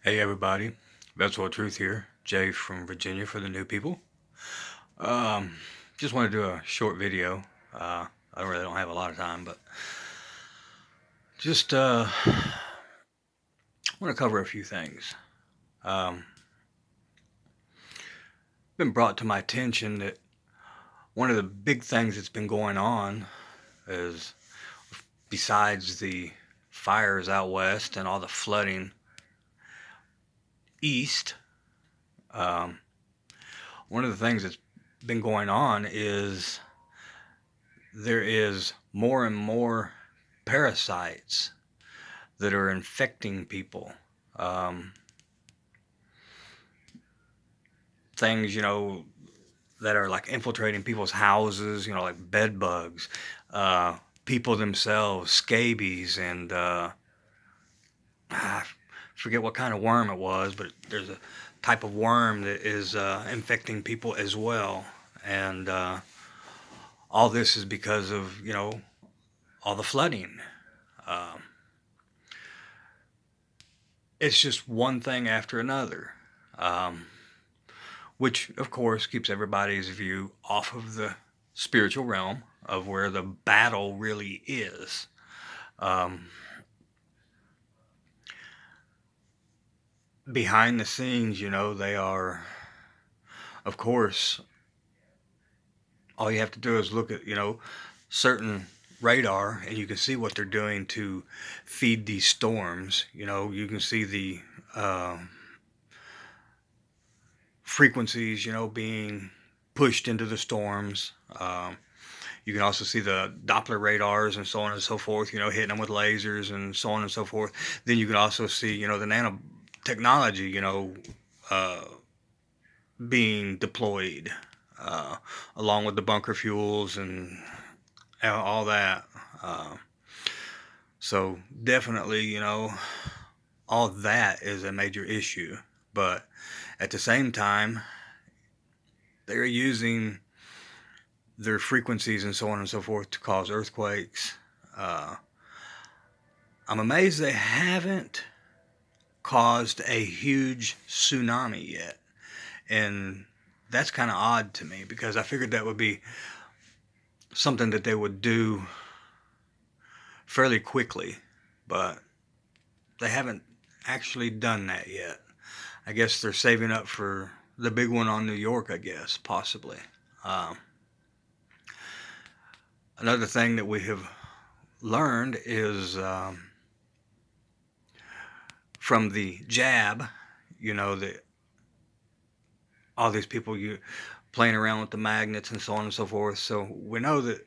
Hey everybody, Vessel of Truth here, Jay from Virginia for the new people. Um, just want to do a short video. I really don't have a lot of time, but just want to cover a few things. Um, been brought to my attention that one of the big things that's been going on is, besides the fires out west and all the flooding east, um, one of the things that's been going on is there is more and more parasites that are infecting people. Um, Things, that are like infiltrating people's houses, like bed bugs, people themselves, scabies, and I forget what kind of worm it was, but there's a type of worm that is infecting people as well. And all this is because of, all the flooding. Um, it's just one thing after another. Um, which of course keeps everybody's view off of the spiritual realm of where the battle really is. Um, Behind the scenes, they are, of course, all you have to do is look at, certain radar and you can see what they're doing to feed these storms. You can see the uh, frequencies, being pushed into the storms. You can also see the Doppler radars and so on and so forth, hitting them with lasers and so on and so forth. Then you can also see, the nanotechnology, uh, being deployed, uh, along with the bunker fuels and all that. Uh, so definitely, all that is a major issue. But at the same time, they're using their frequencies and so on and so forth to cause earthquakes. Uh, I'm amazed they haven't caused a huge tsunami yet. And that's kind of odd to me because I figured that would be something that they would do fairly quickly, but they haven't actually done that yet. I guess they're saving up for the big one on New York, I guess, possibly. Um, Another thing that we have learned is from the jab, that all these people you playing around with the magnets and so on and so forth. So we know that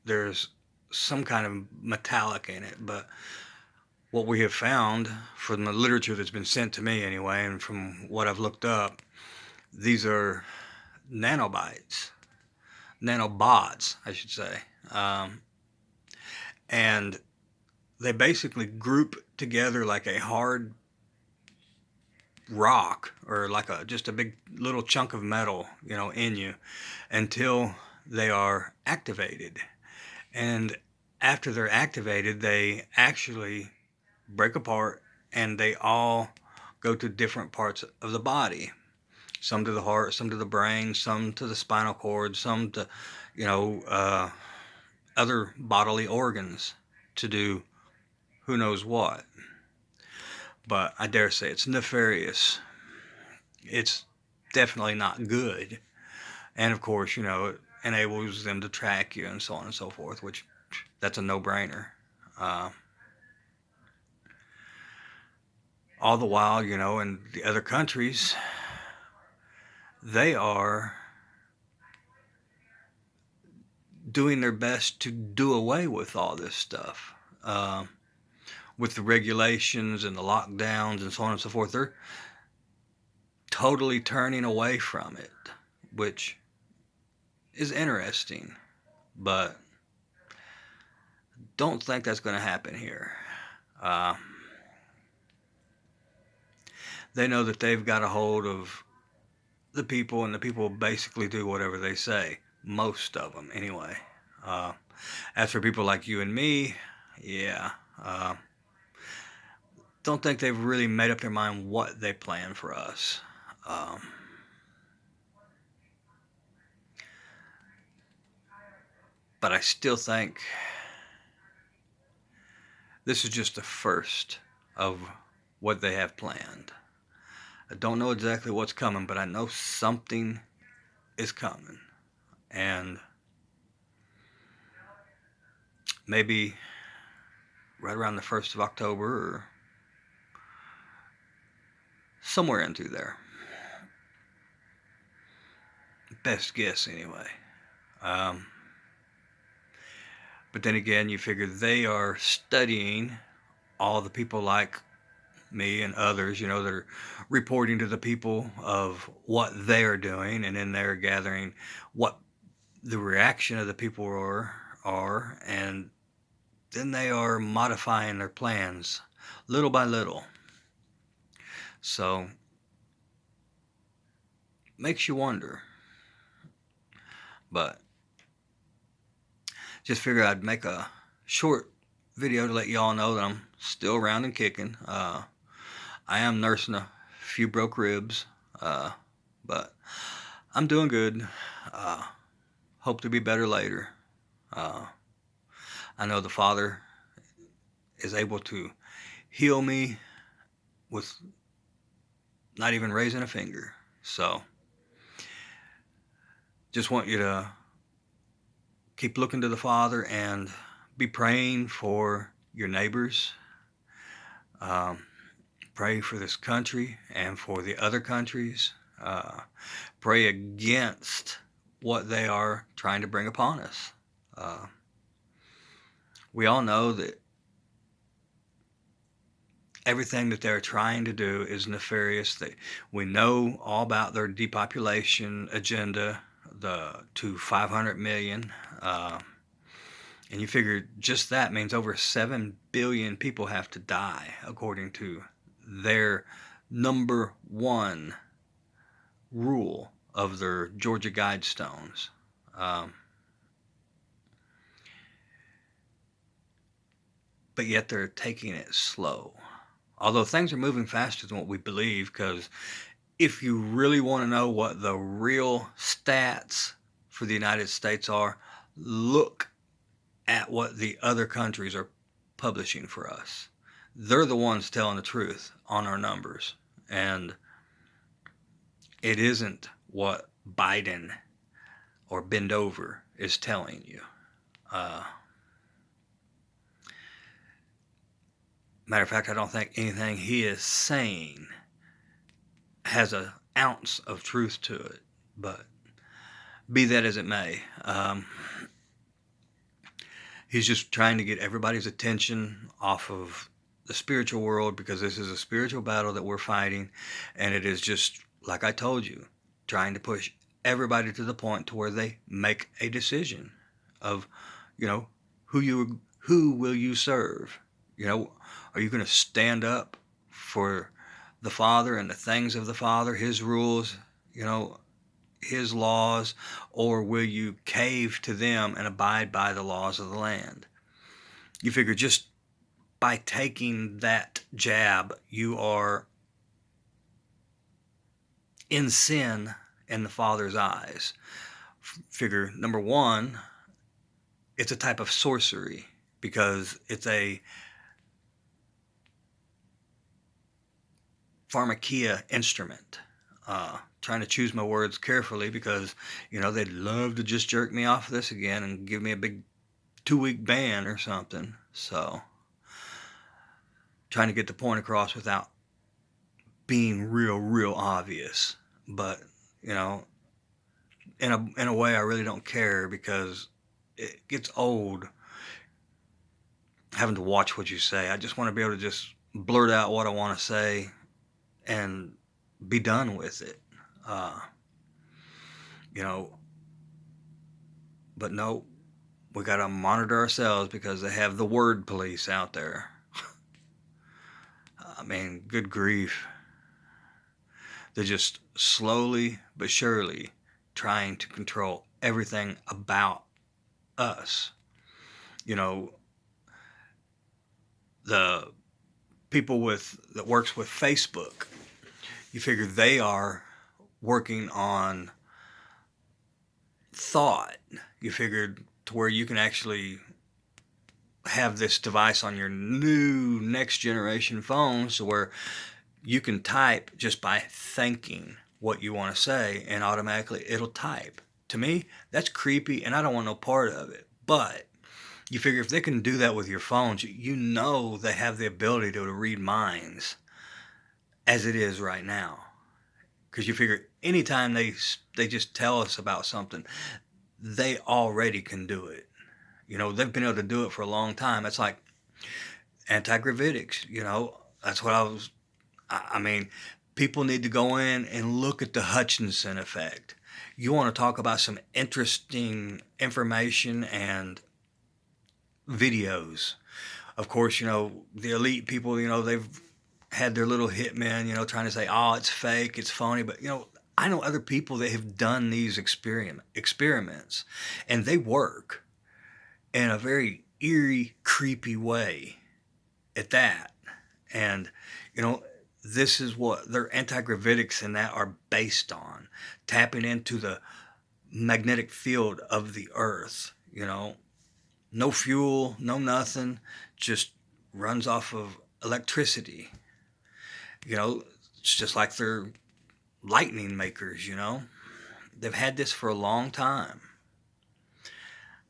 there's some kind of metallic in it, but what we have found from the literature that's been sent to me anyway, and from what I've looked up, these are nanobites, nanobots, I should say. And they basically group together like a hard rock or like just a big little chunk of metal, in you until they are activated. And after they're activated, they actually break apart and they all go to different parts of the body. Some to the heart, some to the brain, some to the spinal cord, some to, you know, uh, other bodily organs to do who knows what. But I dare say it's nefarious. It's definitely not good. And of course, it enables them to track you and so on and so forth, which that's a no-brainer. Uh, all the while, in the other countries, they are doing their best to do away with all this stuff. With the regulations and the lockdowns and so on and so forth, they're totally turning away from it, which is interesting, but don't think that's going to happen here. Uh, they know that they've got a hold of the people, and the people basically do whatever they say. Most of them, anyway. Uh, as for people like you and me, yeah, don't think they've really made up their mind what they plan for us. Um, but I still think this is just the first of what they have planned. I don't know exactly what's coming, but I know something is coming. And maybe right around the 1st of October or somewhere in through there. Best guess, anyway. But then again, you figure they are studying all the people like me and others, that are reporting to the people of what they're doing, and then they're gathering what the reaction of the people are, and then they are modifying their plans little by little. So makes you wonder. But just figured I'd make a short video to let y'all know that I'm still around and kicking. I am nursing a few broke ribs, but I'm doing good. Hope to be better later. I know the Father is able to heal me with not even raising a finger. So just want you to keep looking to the Father and be praying for your neighbors. Pray for this country and for the other countries. Pray against what they are trying to bring upon us. We all know that everything that they're trying to do is nefarious. We know all about their depopulation agenda, to 500 million. And you figure just that means over 7 billion people have to die, according to their number one rule of their Georgia Guidestones. But yet they're taking it slow. Although things are moving faster than what we believe, because if you really want to know what the real stats for the United States are, look at what the other countries are publishing for us. They're the ones telling the truth on our numbers. And it isn't what Biden or Bend Over is telling you. Matter of fact, I don't think anything he is saying has an ounce of truth to it. But be that as it may, he's just trying to get everybody's attention off of the spiritual world, because this is a spiritual battle that we're fighting, and it is just, like I told you, trying to push everybody to the point to where they make a decision of, who will you serve? Are you going to stand up for the Father and the things of the Father, his rules, his laws, or will you cave to them and abide by the laws of the land? You figure just by taking that jab, you are in sin in the Father's eyes. Figure number one, it's a type of sorcery, because it's a pharmakia instrument. Trying to choose my words carefully, because they'd love to just jerk me off of this again and give me a big 2-week ban or something. So trying to get the point across without being real obvious. But in a way, I really don't care, because it gets old having to watch what you say. I just want to be able to just blurt out what I want to say and be done with it. But no, we got to monitor ourselves, because they have the word police out there. I mean, good grief. They're just slowly but surely trying to control everything about us. The people that works with Facebook, you figure they are working on thought. You figured to where you can actually have this device on your new next generation phones to where you can type just by thinking what you want to say and automatically it'll type. To me, that's creepy and I don't want no part of it. But you figure if they can do that with your phones, you know they have the ability to read minds as it is right now. Because you figure anytime they just tell us about something, they already can do it. You know, they've been able to do it for a long time. It's like anti-gravitics, you know, that's what I mean, people need to go in and look at the Hutchinson effect. You want to talk about some interesting information and videos. Of course, you know, the elite people, you know, they've had their little hitmen, you know, trying to say, oh, it's fake, it's phony. But, you know, I know other people that have done these experiments and they work in a very eerie, creepy way at that. And, you know, this is what their anti-gravitics and that are based on, tapping into the magnetic field of the earth, you know, no fuel, no nothing, just runs off of electricity. You know, it's just like they're lightning makers, you know. They've had this for a long time.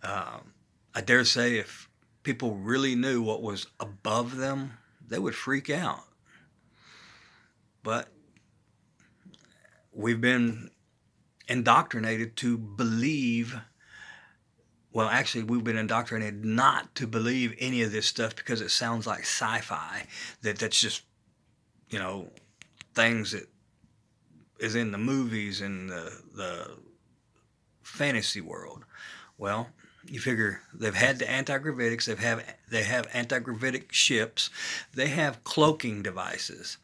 I dare say if people really knew what was above them, they would freak out. But we've been indoctrinated to believe, well, actually, we've been indoctrinated not to believe any of this stuff because it sounds like sci-fi, that's just, you know, things that is in the movies and the fantasy world. Well, you figure they've had the anti-gravitics, they have anti-gravitic ships, they have cloaking devices,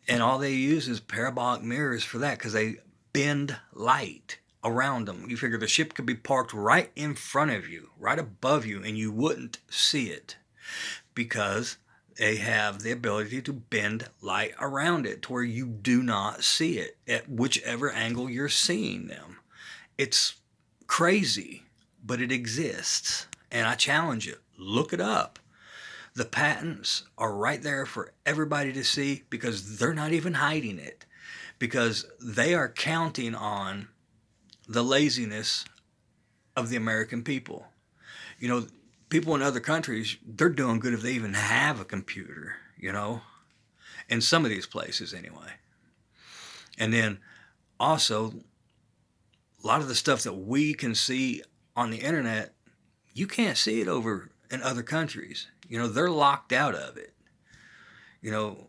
and all they use is parabolic mirrors for that because they bend light around them. You figure the ship could be parked right in front of you, right above you, and you wouldn't see it because they have the ability to bend light around it to where you do not see it at whichever angle you're seeing them. It's crazy, but it exists. And I challenge you, look it up. The patents are right there for everybody to see because they're not even hiding it. Because they are counting on the laziness of the American people. You know, people in other countries, they're doing good if they even have a computer, you know, in some of these places anyway. And then also, a lot of the stuff that we can see on the internet, you can't see it over in other countries. You know, they're locked out of it. You know,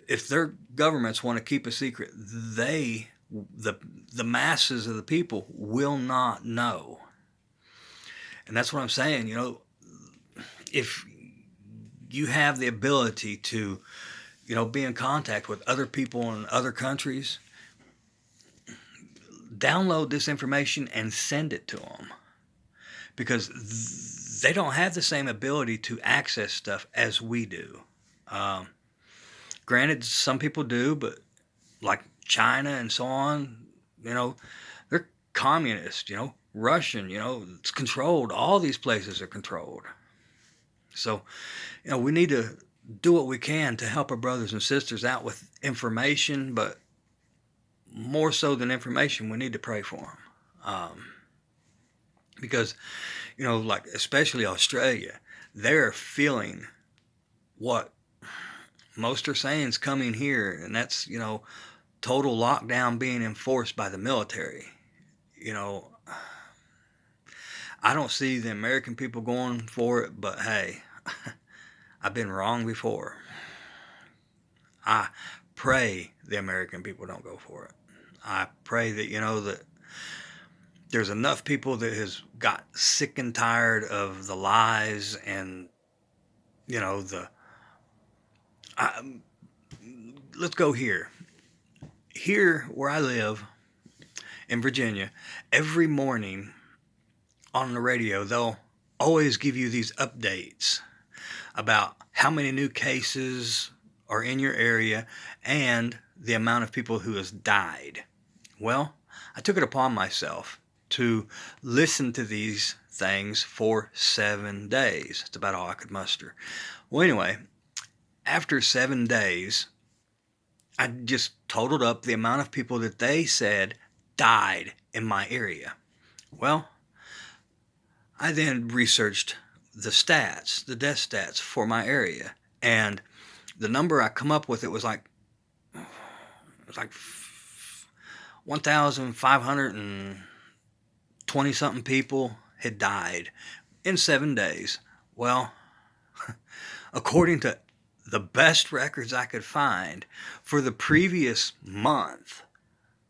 if their governments want to keep a secret, the masses of the people will not know. And that's what I'm saying, you know, if you have the ability to, you know, be in contact with other people in other countries, download this information and send it to them because they don't have the same ability to access stuff as we do. Granted, some people do, but like China and so on, you know, they're communist, you know, Russian, you know, it's controlled. All these places are controlled. So, you know, we need to do what we can to help our brothers and sisters out with information, but more so than information, we need to pray for them. Because, you know, like especially Australia, they're feeling what most are saying is coming here, and that's, you know, total lockdown being enforced by the military. You know, I don't see the American people going for it, but hey, I've been wrong before. I pray the American people don't go for it. I pray that, you know, that there's enough people that has got sick and tired of the lies and, you know, let's go here. Here where I live in Virginia, every morning on the radio, they'll always give you these updates. about how many new cases are in your area and the amount of people who has died. Well, I took it upon myself to listen to these things for 7 days. That's about all I could muster. Well, anyway, after 7 days, I just totaled up the amount of people that they said died in my area. Well, I then researched the stats, the death stats for my area, and the number I come up with, it was like 1,520 something people had died in 7 days. Well, according to the best records I could find for the previous month,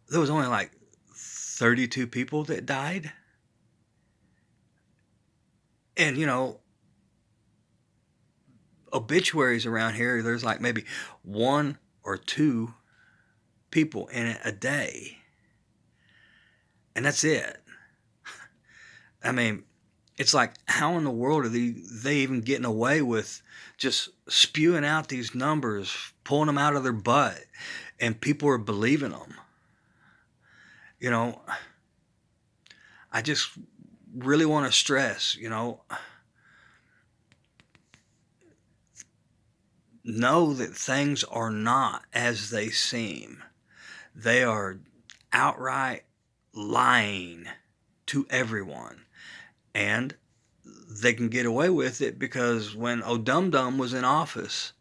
there was only like 32 people that died. And, obituaries around here, there's like maybe 1 or 2 people in it a day. And that's it. I mean, it's like, how in the world are they even getting away with just spewing out these numbers, pulling them out of their butt, and people are believing them? I just really want to stress, know that things are not as they seem. They are outright lying to everyone. And they can get away with it because when O'Dum-Dum was in office,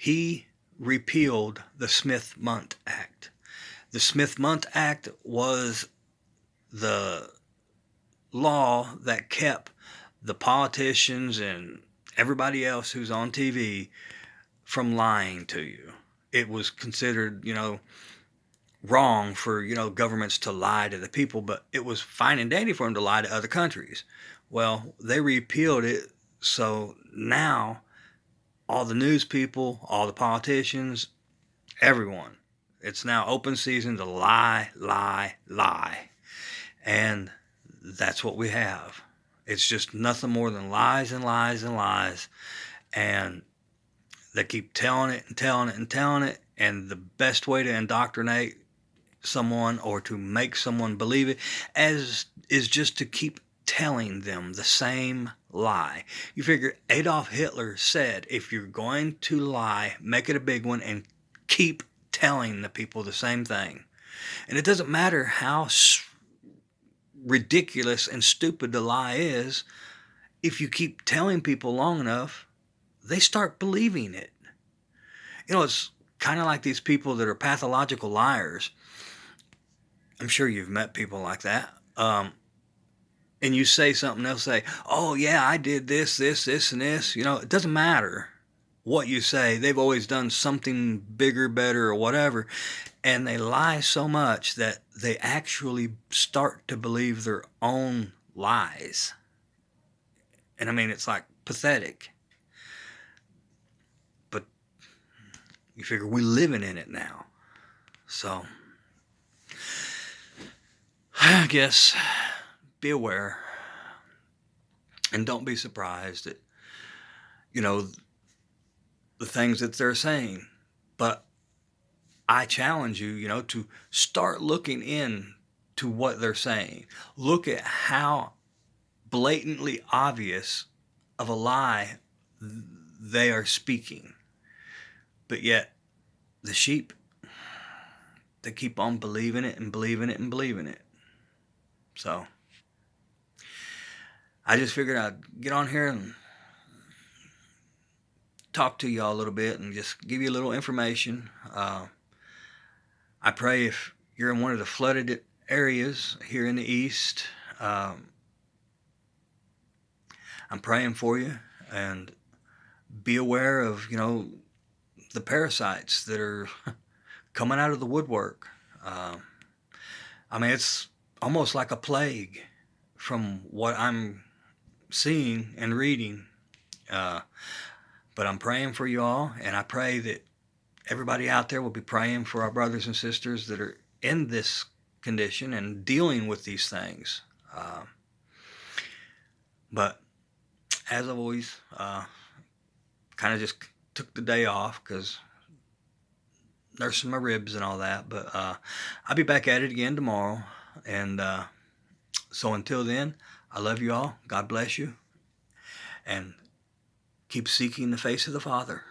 he repealed the Smith-Mundt Act. The Smith-Mundt Act was the law that kept the politicians and everybody else who's on TV from lying to you. It was considered, wrong for, governments to lie to the people, but it was fine and dandy for them to lie to other countries. Well, they repealed it, so now all the news people, all the politicians, everyone, it's now open season to lie, lie, lie. And that's what we have. It's just nothing more than lies and lies and lies. And they keep telling it and telling it and telling it. And the best way to indoctrinate someone or to make someone believe it is just to keep telling them the same lie. You figure Adolf Hitler said, if you're going to lie, make it a big one and keep telling the people the same thing. And it doesn't matter how ridiculous and stupid the lie is, if you keep telling people long enough, they start believing it. It's kind of like these people that are pathological liars. I'm sure you've met people like that. And you say something, they'll say, oh yeah, I did this, and this. It doesn't matter what you say. They've always done something bigger, better, or whatever. And they lie so much that they actually start to believe their own lies. And I mean, it's like pathetic. But you figure we're living in it now. So I guess be aware and don't be surprised at, the things that they're saying. But I challenge you, to start looking in to what they're saying. Look at how blatantly obvious of a lie they are speaking. But yet, the sheep, they keep on believing it and believing it and believing it. So, I just figured I'd get on here and talk to y'all a little bit and just give you a little information. I pray if you're in one of the flooded areas here in the East, I'm praying for you, and be aware of, the parasites that are coming out of the woodwork. I mean, it's almost like a plague from what I'm seeing and reading. But I'm praying for you all, and I pray that everybody out there will be praying for our brothers and sisters that are in this condition and dealing with these things. But as always, kind of just took the day off because nursing my ribs and all that. But I'll be back at it again tomorrow. And so until then, I love you all. God bless you. And keep seeking the face of the Father.